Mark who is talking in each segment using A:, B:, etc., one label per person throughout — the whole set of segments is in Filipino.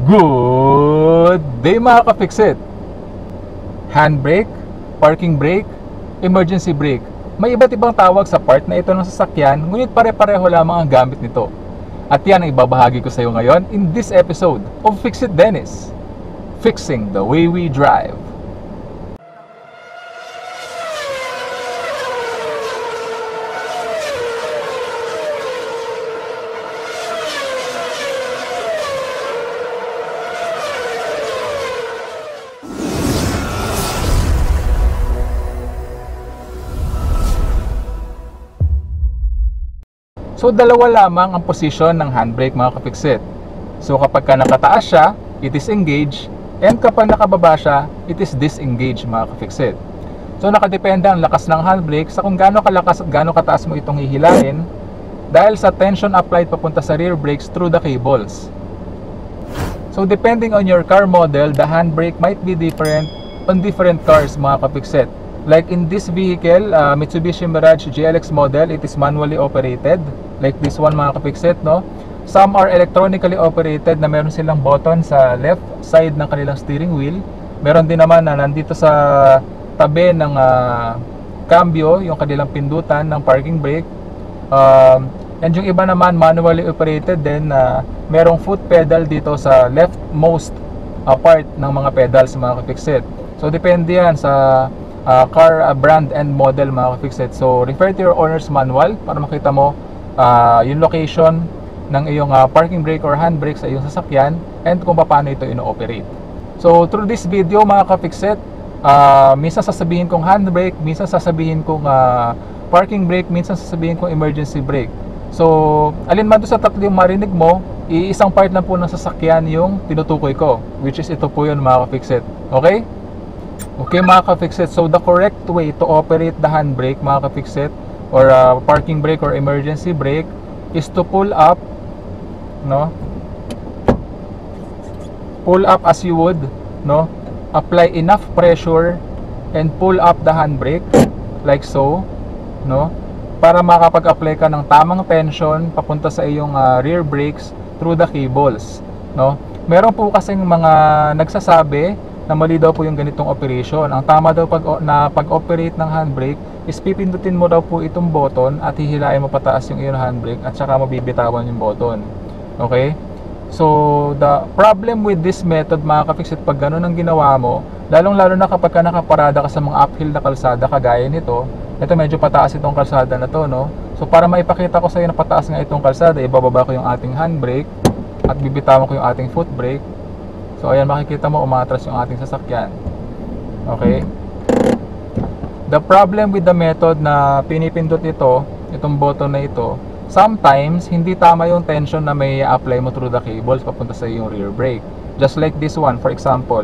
A: Good day mga ka-fix-it! Handbrake, parking brake, emergency brake. May iba't ibang tawag sa part na ito ng sasakyan, ngunit pare-pareho lamang ang gamit nito. At yan ang ibabahagi ko sa iyo ngayon in this episode of Fix It Dennis, Fixing the Way We Drive. So dalawa lamang ang posisyon ng handbrake mga ka-fix-it. So kapag ka nakataas siya, it is engage, and kapag nakababa siya, it is disengage mga ka-fix-it. So nakadepende ang lakas ng handbrake sa kung gaano kalakas at gaano kataas mo itong hihilain dahil sa tension applied papunta sa rear brakes through the cables. So depending on your car model, the handbrake might be different on different cars mga ka-fix-it. Like in this vehicle, Mitsubishi Mirage GLX model, it is manually operated. Like this one mga ka-fix-it, no? Some are electronically operated na meron silang button sa left side ng kanilang steering wheel. Meron din naman na nandito sa tabi ng cambio, yung kanilang pindutan ng parking brake. And yung iba naman manually operated din na merong foot pedal dito sa leftmost part ng mga pedals mga ka-fix-it. So depende yan sa car brand and model mga ka-fix-it. So refer to your owner's manual para makita mo yung location ng iyong parking brake or handbrake sa iyong sasakyan and kung paano ito ino-operate. So through this video mga ka-fix-it, minsan sasabihin kong handbrake, minsan sasabihin kong parking brake, minsan sasabihin kong emergency brake. So alin man doon sa tatlo yung marinig mo, iisang part lang po ng sasakyan yung tinutukoy ko, which is ito po yun mga ka-fix-it. Okay? Okay mga ka-fix-it, so the correct way to operate the handbrake mga ka-fix-it or parking brake or emergency brake is to pull up, no? Pull up as you would, no? Apply enough pressure and pull up the handbrake like so, no? Para makapag-apply ka ng tamang tension papunta sa iyong rear brakes through the cables, no? Meron po kasing mga nagsasabi na mali daw po yung ganitong operation. Ang tama daw pag-operate ng handbrake is pipindutin mo daw po itong button at hihilain mo pataas yung iyong handbrake at saka mabibitawan yung button. Okay? So, the problem with this method mga ka-fix-it, pag ganun ang ginawa mo, lalong-lalo na kapag ka nakaparada ka sa mga uphill na kalsada kagaya nito, ito medyo pataas itong kalsada na to, no? So, para maipakita ko sa iyo na pataas nga itong kalsada, ibababa ko yung ating handbrake at bibitawan ko yung ating foot brake. So ayan, makikita mo umatras yung ating sasakyan. Okay? The problem with the method na pinipindot itong button na ito, sometimes hindi tama yung tension na may apply mo through the cables papunta sa yung rear brake. Just like this one, for example,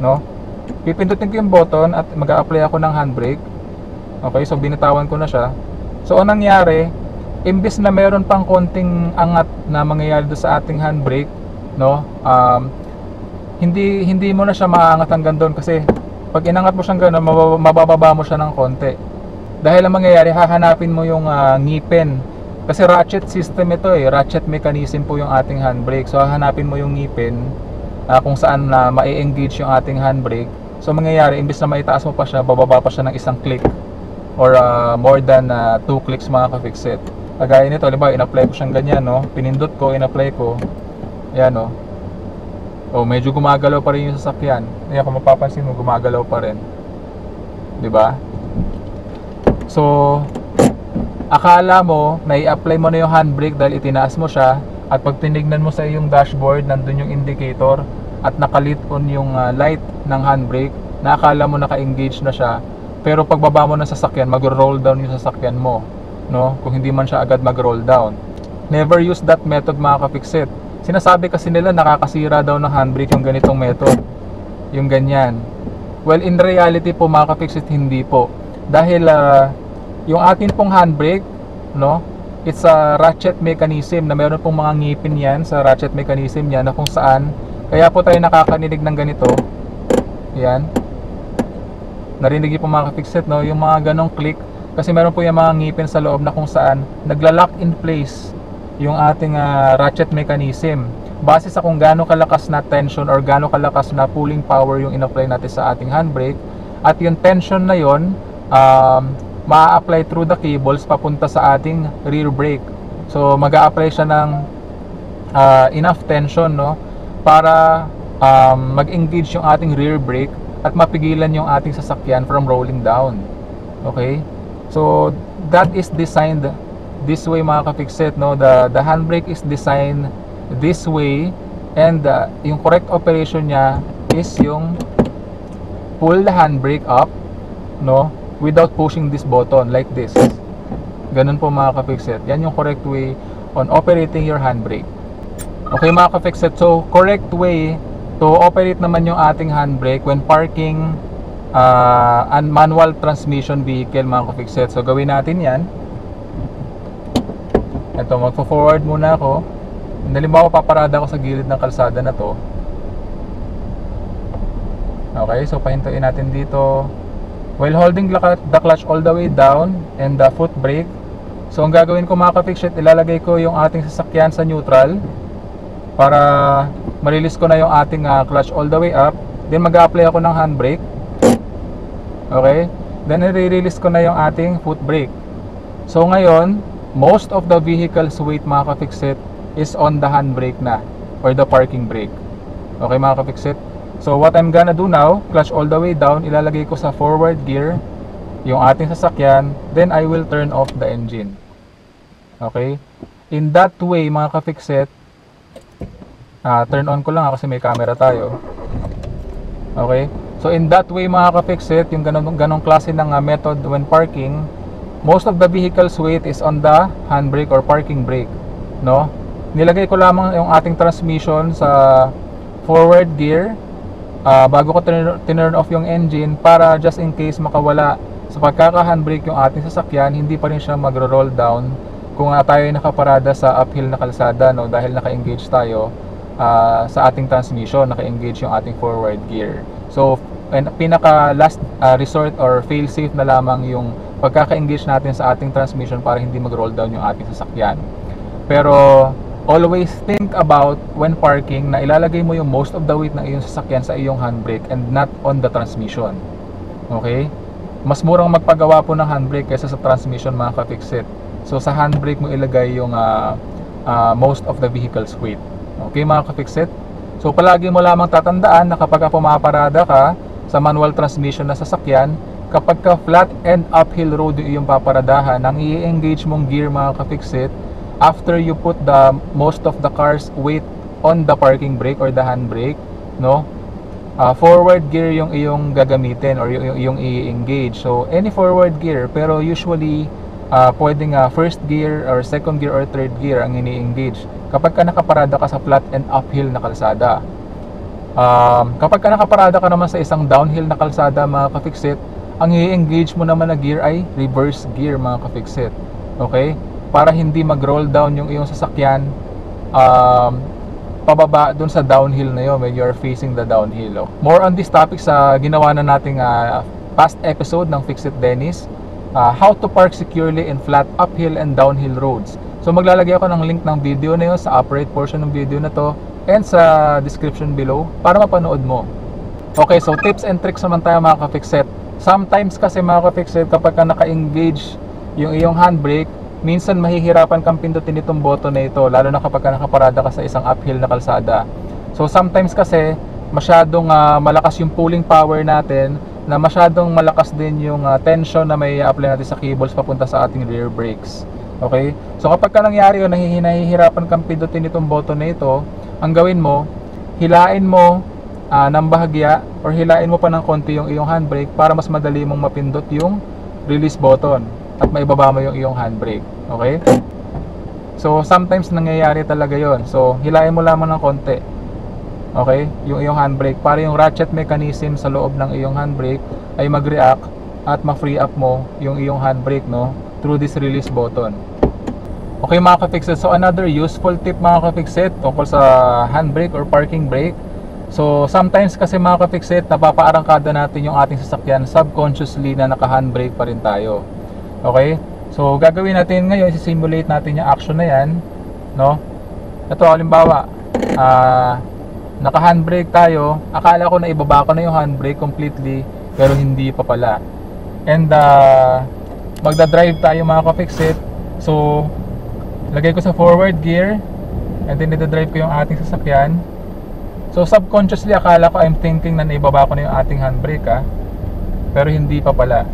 A: no? Pipindutin ko yung button at mag-a-apply ako ng handbrake. Okay, so binitawan ko na siya. So anong nangyari, imbis na meron pang konting angat na mangyayari doon sa ating handbrake, no? Hindi mo na siya maangat hanggang doon kasi pag inangat mo siyang gano'n, mabababa mo siya ng konti. Dahil ang mangyayari, hahanapin mo yung ngipin. Kasi ratchet system ito ratchet mechanism po yung ating handbrake. So hahanapin mo yung ngipin kung saan ma-engage yung ating handbrake. So mangyayari, imbis na maitaas mo pa siya, bababa pa siya ng isang click or more than 2 clicks mga ka-fix-it. Kagaya nito, halimbawa, in-apply ko siyang ganyan, no? Pinindot ko, in-apply ko. Ayan, no? Oh, medyo gumagalaw pa rin yung sasakyan. Ayan, kung mapapansin mo, gumagalaw pa rin. 'Di ba? So, akala mo na i-apply mo na yung handbrake dahil itinaas mo siya, at pag tinignan mo sa iyong dashboard, nandun yung indicator at nakalit on yung light ng handbrake, na akala mo naka-engage na siya. Pero pagbaba mo ng sasakyan, mag-roll down yung sasakyan mo, no? Kung hindi man siya agad mag-roll down. Never use that method mga ka-fix-it. Sinasabi kasi nila nakakasira daw ng handbrake yung ganitong method, yung ganyan. Well, in reality po mga ka-fix-it, hindi po. Dahil yung atin pong handbrake, no, it's a ratchet mechanism na meron pong mga ngipin yan sa ratchet mechanism yan na kung saan, kaya po tayo nakakanilig ng ganito. Yan. Narinig niyo po mga ka-fix-it, no, yung mga ganong click, kasi meron po yung mga ngipin sa loob na kung saan nagla-lock in place yung ating ratchet mechanism. base sa kung gaano kalakas na tension or gaano kalakas na pulling power yung in-apply natin sa ating handbrake. At yung tension na yon ma-apply through the cables papunta sa ating rear brake. So mag-a-apply siya ng enough tension, no, para mag-engage yung ating rear brake at mapigilan yung ating sasakyan from rolling down. Okay? So that is designed this way, mga ka-fixit, no. The handbrake is designed this way, and yung correct operation niya is yung pull the handbrake up, no, without pushing this button like this. Ganun po, mga ka-fixit. Yan yung correct way on operating your handbrake. Okay, mga ka-fixit, so correct way to operate naman yung ating handbrake when parking an manual transmission vehicle, mga ka-fixit. So gawin natin yan. Ito, magpo-forward muna ako. Halimbawa, paparada ako sa gilid ng kalsada na to. Okay, so pahintuin natin dito while holding the clutch all the way down and the foot brake. So ang gagawin ko, mga ka-fixit, ilalagay ko yung ating sasakyan sa neutral para ma-release ko na yung ating clutch all the way up. Then mag-a-apply ako ng handbrake. Okay, then i-release ko na yung ating foot brake. So ngayon, most of the vehicle's weight, mga ka-fixit, is on the handbrake na or the parking brake. Okay, mga ka-fixit. So what I'm gonna do now, clutch all the way down, ilalagay ko sa forward gear yung ating sasakyan, then I will turn off the engine. Okay? In that way, mga ka-fixit, turn on ko lang kasi may camera tayo. Okay? So in that way, mga ka-fixit, yung ganong klase ng method when parking, most of the vehicle's weight is on the handbrake or parking brake, no? Nilagay ko lamang yung ating transmission sa forward gear bago ko tinurn off yung engine para just in case makawala sa pagkaka-handbrake yung ating sasakyan, hindi pa rin siya magro-roll down kung tayo ay nakaparada sa uphill na kalsada, no, dahil naka-engage tayo sa ating transmission, naka-engage yung ating forward gear. So pinaka last resort or fail safe na lamang yung pagkaka-engage natin sa ating transmission para hindi mag-roll down yung ating sasakyan. Pero always think about when parking na ilalagay mo yung most of the weight ng iyong sasakyan sa iyong handbrake and not on the transmission. Okay? Mas murang magpagawa po ng handbrake kaysa sa transmission, mga ka-fixit. So sa handbrake mo ilagay yung most of the vehicle's weight. Okay, mga ka-fixit? So palagi mo lamang tatandaan na kapag pumaparada ka sa manual transmission na sasakyan, kapag ka flat and uphill road yung iyong paparadahan, ang i-engage mong gear, mga ka-fixit, after you put the most of the car's weight on the parking brake or the handbrake, no, forward gear yung iyong gagamitin or yung i-engage. So any forward gear, pero usually pwedeng first gear or second gear or third gear ang ini-engage kapag ka nakaparada ka sa flat and uphill na kalsada. Kapag ka nakaparada ka naman sa isang downhill na kalsada, mga ka-fixit, ang i-engage mo naman na gear ay reverse gear, mga ka-fixit. Okay? Para hindi mag-roll down yung iyong sasakyan pababa dun sa downhill na yun when you're facing the downhill. More on this topic sa ginawa na nating past episode ng Fix It Dennis, how to park securely in flat uphill and downhill roads. So maglalagay ako ng link ng video na yun sa upper right portion ng video na to and sa description below para mapanood mo. Okay, so tips and tricks naman tayo, mga ka-fixit. Sometimes kasi, mga ka-fixit, kapag ka naka-engage yung iyong handbrake, minsan mahihirapan kang pindutin itong button na ito, lalo na kapag nakaparada ka sa isang uphill na kalsada. So sometimes kasi masyadong malakas yung pulling power natin, na masyadong malakas din yung tension na may apply natin sa cables papunta sa ating rear brakes. Okay? So kapag ka nangyari yun, nahihirapan kang pindutin itong button na ito, ang gawin mo, hilain mo ng bahagya or hilain mo pa ng konti yung iyong handbrake para mas madali mong mapindot yung release button at maibaba mo yung iyong handbrake. Okay? So sometimes nangyayari talaga yon. So hilain mo lamang ng konti, okay, yung iyong handbrake para yung ratchet mechanism sa loob ng iyong handbrake ay mag-react at ma-free up mo yung iyong handbrake, no, through this release button. Okay, mga ka-fixit, so another useful tip, mga ka-fixit, tungkol sa handbrake or parking brake. So sometimes kasi, mga ka-fixit, napapaarangkada natin yung ating sasakyan subconsciously na naka-handbrake pa rin tayo. Okay? So gagawin natin ngayon, i-simulate natin yung action na yan, no? Ito, halimbawa, naka-handbrake tayo. Akala ko na ibaba ko na yung handbrake completely, pero hindi pa pala. And magda-drive tayo mga ka-fix-it. So lagay ko sa forward gear, and then ida-drive ko yung ating sasakyan. So subconsciously akala ko, I'm thinking na naibaba ko na yung ating handbrake pero hindi pa pala.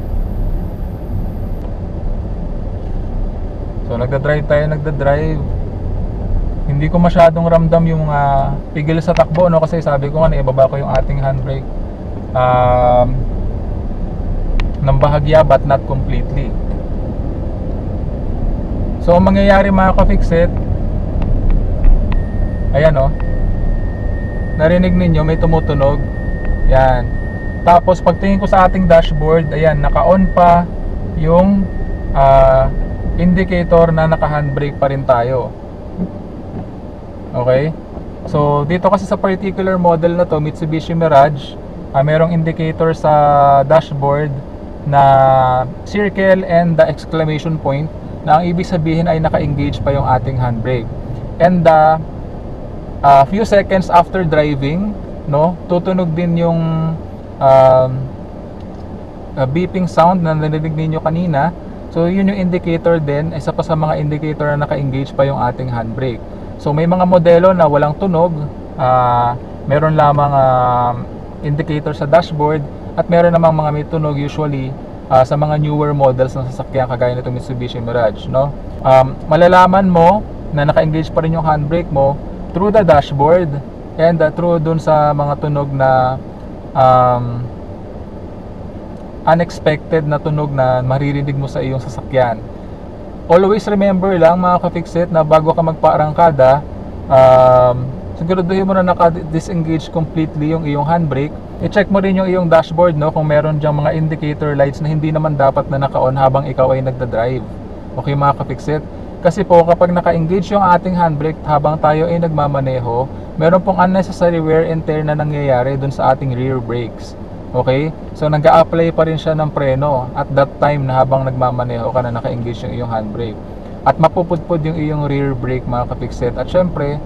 A: So nagda-drive. Hindi ko masyadong ramdam yung pigil sa takbo, no, kasi sabi ko nga naibaba ko yung ating handbrake ng bahagya but not completely. So ang mangyayari mga ka-fix-it, ayan o, narinig ninyo may tumutunog. Yan. Tapos pagtingin ko sa ating dashboard, ayan, naka-on pa yung indicator na naka-handbrake pa rin tayo. Okay? So dito kasi sa particular model na to, Mitsubishi Mirage, merong indicator sa dashboard na circle and the exclamation point, na ang ibig sabihin ay naka-engage pa yung ating handbrake. And a few seconds after driving, no, tutunog din yung beeping sound na narinig ninyo kanina. So yun yung indicator din, isa pa sa mga indicator na naka-engage pa yung ating handbrake. So may mga modelo na walang tunog, meron lamang indicator sa dashboard, at meron namang mga may tunog usually sa mga newer models ng sasakyan kagaya nito Mitsubishi Mirage, no? Malalaman mo na naka-engage pa rin yung handbrake mo through the dashboard and through dun sa mga tunog na unexpected na tunog na maririnig mo sa iyong sasakyan. Always remember lang mga ka-fix-it na bago ka magpaarangkada, siguraduhin mo na naka-disengage completely yung iyong handbrake. I-check mo rin yung iyong dashboard, no, kung meron dyang mga indicator lights na hindi naman dapat na naka-on habang ikaw ay nagda-drive. Okay mga ka-fix-it? Kasi po kapag naka-engage yung ating handbrake habang tayo ay nagmamaneho, meron pong unnecessary wear and tear na nangyayari dun sa ating rear brakes. Okay? So nag-a-apply pa rin siya ng preno at that time na habang nagmamaneho ka na naka-engage yung iyong handbrake. At mapupudpud yung iyong rear brake mga ka-fix-it. At syempre,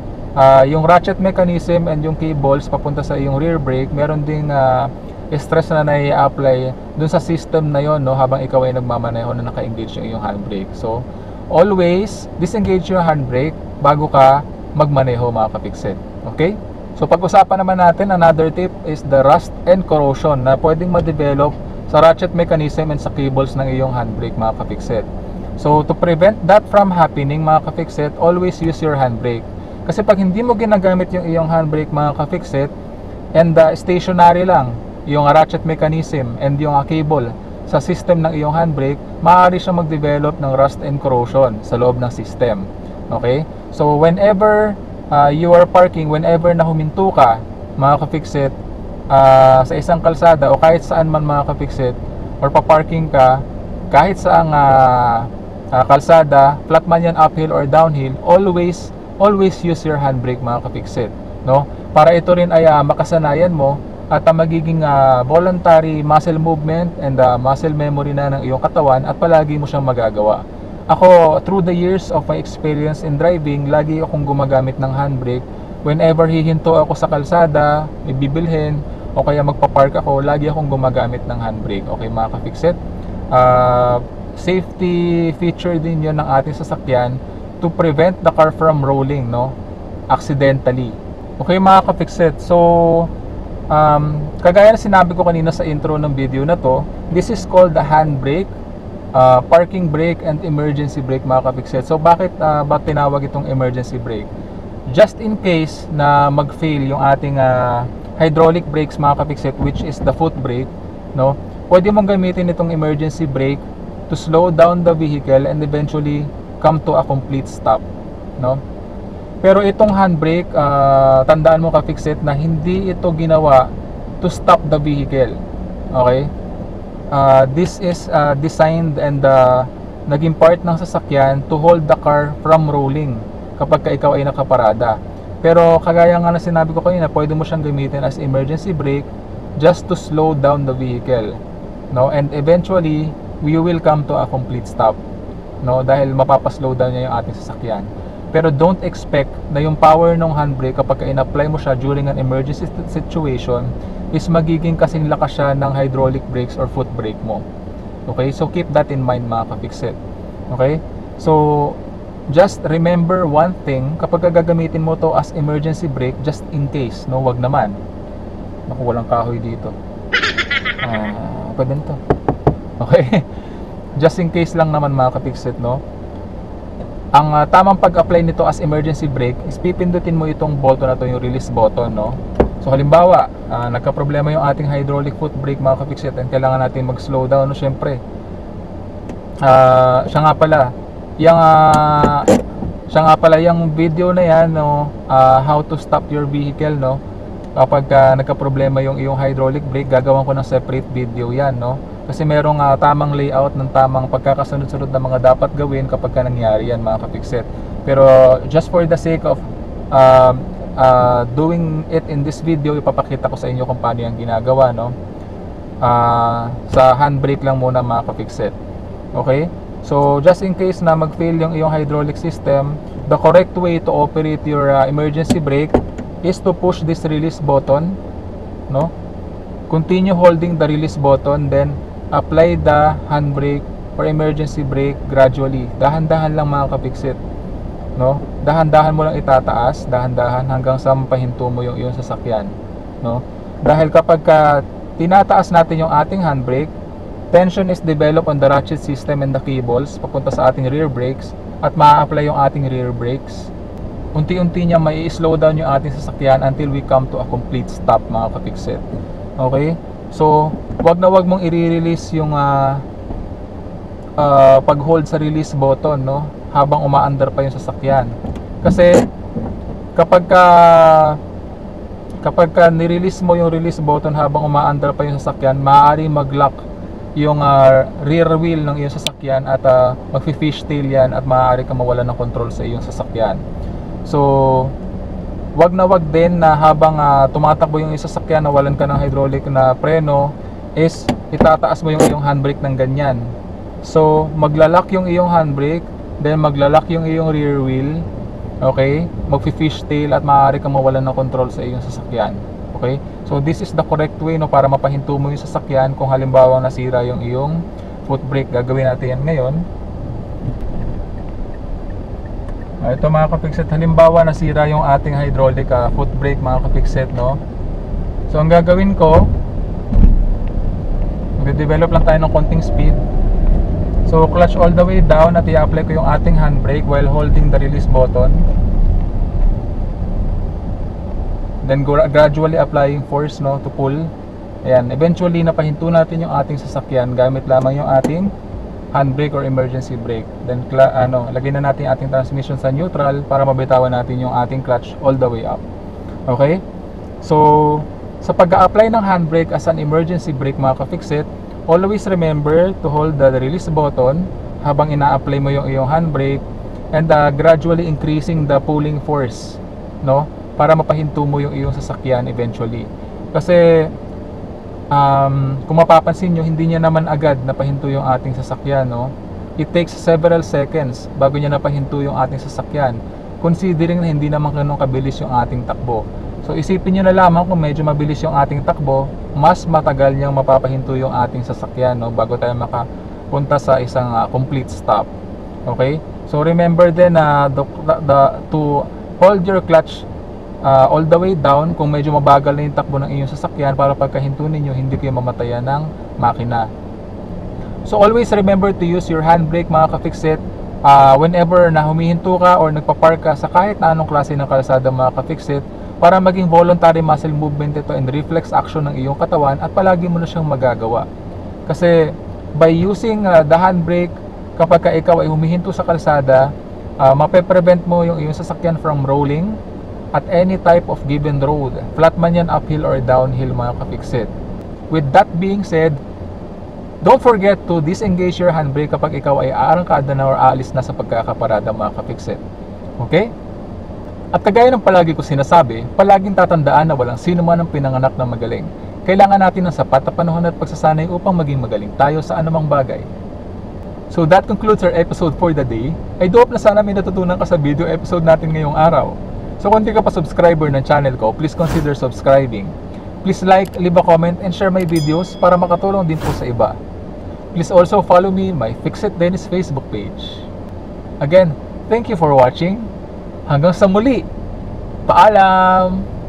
A: yung ratchet mechanism and yung cables papunta sa iyong rear brake, meron ding stress na nai-apply dun sa system na yon, no, habang ikaw ay nagmamaneho na naka-engage yung iyong handbrake. So always disengage your handbrake bago ka magmaneho mga ka-fix-it. Okay? So pag-usapan naman natin, another tip is the rust and corrosion na pwedeng ma-develop sa ratchet mechanism and sa cables ng iyong handbrake mga ka-fix-it. So to prevent that from happening mga ka-fix-it, always use your handbrake. Kasi pag hindi mo ginagamit yung iyong handbrake mga ka-fix-it and stationary lang yung ratchet mechanism and yung cable sa system ng iyong handbrake, maaari siyang mag-develop ng rust and corrosion sa loob ng system. Okay? So whenever you are parking, whenever na huminto ka mga ka-fix-it sa isang kalsada o kahit saan man mga ka-fix-it, or pa-parking ka kahit saang kalsada, flat man yan, uphill or downhill, always use your handbrake mga ka-fix-it, no? Para ito rin ay makasanayan mo at magiging voluntary muscle movement and muscle memory na ng iyong katawan at palagi mo siyang magagawa. Ako, through the years of my experience in driving, lagi akong gumagamit ng handbrake. Whenever hihinto ako sa kalsada, may bibilhin, o kaya magpa-park ako, lagi akong gumagamit ng handbrake. Okay mga ka-fix-it? Safety feature din yun ng ating sasakyan to prevent the car from rolling, no, accidentally. Okay mga ka-fix-it? So, kagaya na sinabi ko kanina sa intro ng video na to, this is called the handbrake, parking brake and emergency brake mga ka-fix-it. So bakit ba tinawag itong emergency brake? Just in case na mag-fail yung ating hydraulic brakes mga ka-fix-it, which is the foot brake, no, pwede mong gamitin itong emergency brake to slow down the vehicle and eventually come to a complete stop, no? Pero itong handbrake, tandaan mo ka-fix-it na hindi ito ginawa to stop the vehicle. Okay? This is designed and naging part ng sasakyan to hold the car from rolling kapag ka ikaw ay nakaparada. Pero kagaya nga na sinabi ko kanina, pwede mo siyang gamitin as emergency brake just to slow down the vehicle, no? And eventually we will come to a complete stop, no, dahil mapapaslow down niya yung ating sasakyan. Pero don't expect na yung power ng handbrake kapag in-apply mo siya during an emergency situation is magiging kasing lakas siya ng hydraulic brakes or foot brake mo. Okay, so keep that in mind mga ka-fix-it. Okay, so just remember one thing, kapag gagamitin mo to as emergency brake, just in case, no, wag naman. Naku, walang kahoy dito. Pwede nito. Okay, just in case lang naman mga ka-fix-it, no. Ang tamang pag-apply nito as emergency brake is pipindutin mo itong button na to, yung release button, no. So halimbawa, nagka-problema yung ating hydraulic foot brake mga ka-fix-it, and kailangan natin mag-slow down, no, syempre. Siya nga pala yung video na yan, no, how to stop your vehicle, no. Kapag nagka-problema yung iyong hydraulic brake, gagawin ko ng separate video yan, no. Kasi merong tamang layout ng tamang pagkakasunod-sunod na mga dapat gawin kapag nangyari yan mga ka-fix-it. Pero just for the sake of doing it in this video, ipapakita ko sa inyo kung paano yung ginagawa, no. Sa handbrake lang muna mga ka-fix-it. Okay? So just in case na mag-fail yung iyong hydraulic system, the correct way to operate your emergency brake is to push this release button, no. Continue holding the release button, then apply the handbrake or emergency brake gradually. Dahan-dahan lang mga ka-fix-it, no. Dahan-dahan mo lang itataas, dahan-dahan hanggang sa mapahinto mo yung iyong sasakyan, no. Dahil kapag tinataas natin yung ating handbrake, tension is developed on the ratchet system and the cables papunta sa ating rear brakes, at ma-apply yung ating rear brakes. Unti-unti niya may slow down yung ating sasakyan until we come to a complete stop mga ka-fix-it. Okay? So, wag na wag mong i-release yung pag-hold sa release button, no, habang umaandar pa yung sasakyan. Kasi kapag ni-release mo yung release button habang umaandar pa yung sasakyan, maaari mag-lock yung rear wheel ng iyong sasakyan at magfi-fishtail yan at maaari kang mawalan ng control sa iyong sasakyan. So, wag na wag din na habang tumatakbo yung sasakyan, nawalan ka ng hydraulic na preno, is itataas mo yung iyong handbrake ng ganyan. So maglalak yung iyong handbrake, then maglalak yung iyong rear wheel, okay, magfi-fishtail at maaari kang mawalan ng control sa iyong sasakyan. Okay, so this is the correct way, no, para mapahinto mo yung sasakyan kung halimbawa nasira yung iyong foot brake. Gagawin natin yan ngayon. Ito mga ka-fix-it, halimbawa nasira yung ating hydraulic foot brake mga ka-fix-it, no. So ang gagawin ko, mag-develop lang tayo ng konting speed. So clutch all the way down at i-apply ko yung ating handbrake while holding the release button. Then gradually applying force, no, to pull. Ayan, eventually napahinto natin yung ating sasakyan gamit lamang yung ating handbrake or emergency brake. Then lagyan na natin yung ating transmission sa neutral para mabitawan natin yung ating clutch all the way up. Okay? So sa pag-a-apply ng handbrake as an emergency brake mga ka-fix-it, always remember to hold the release button habang ina-apply mo yung iyong handbrake, and gradually increasing the pulling force, no, para mapahinto mo yung iyong sasakyan eventually. Kasi kung mapapansin nyo, hindi niya naman agad napahinto yung ating sasakyan, no. It takes several seconds bago niya napahinto yung ating sasakyan, considering na hindi naman ganun kabilis yung ating takbo. So isipin nyo na lamang, kung medyo mabilis yung ating takbo, mas matagal niyang mapapahinto yung ating sasakyan, no, bago tayo makapunta sa isang complete stop. Okay? So remember din to hold your clutch all the way down kung medyo mabagal na yung takbo ng inyong sasakyan, para pagkahinto ninyo hindi kayo mamatayan ng makina. So always remember to use your handbrake mga ka-fix-it whenever na humihinto ka or nagpa-park ka sa kahit na anong klase ng kalsada mga ka-fix-it, para maging voluntary muscle movement ito and reflex action ng iyong katawan, at palagi mo na siyang magagawa. Kasi by using the handbrake, kapag ikaw ay humihinto sa kalsada, mape-prevent mo yung iyong sasakyan from rolling at any type of given road, flat man yan, uphill or downhill mga ka-fix-it. With that being said, don't forget to disengage your handbrake kapag ikaw ay aarangkada na or aalis na sa pagkakaparada mga ka-fix-it. Okay? At kagaya ng palagi ko sinasabi, palaging tatandaan na walang sino man ang pinanganak na magaling. Kailangan natin ng sapat na panahon at pagsasanay upang maging magaling tayo sa anumang bagay. So that concludes our episode for the day. I do hope na sana may natutunan ka sa video episode natin ngayong araw. So kung di ka pa subscriber ng channel ko, please consider subscribing. Please like, leave a comment, and share my videos para makatulong din po sa iba. Please also follow me my Fix It Dennis Facebook page. Again, thank you for watching. Hanggang sa muli. Paalam!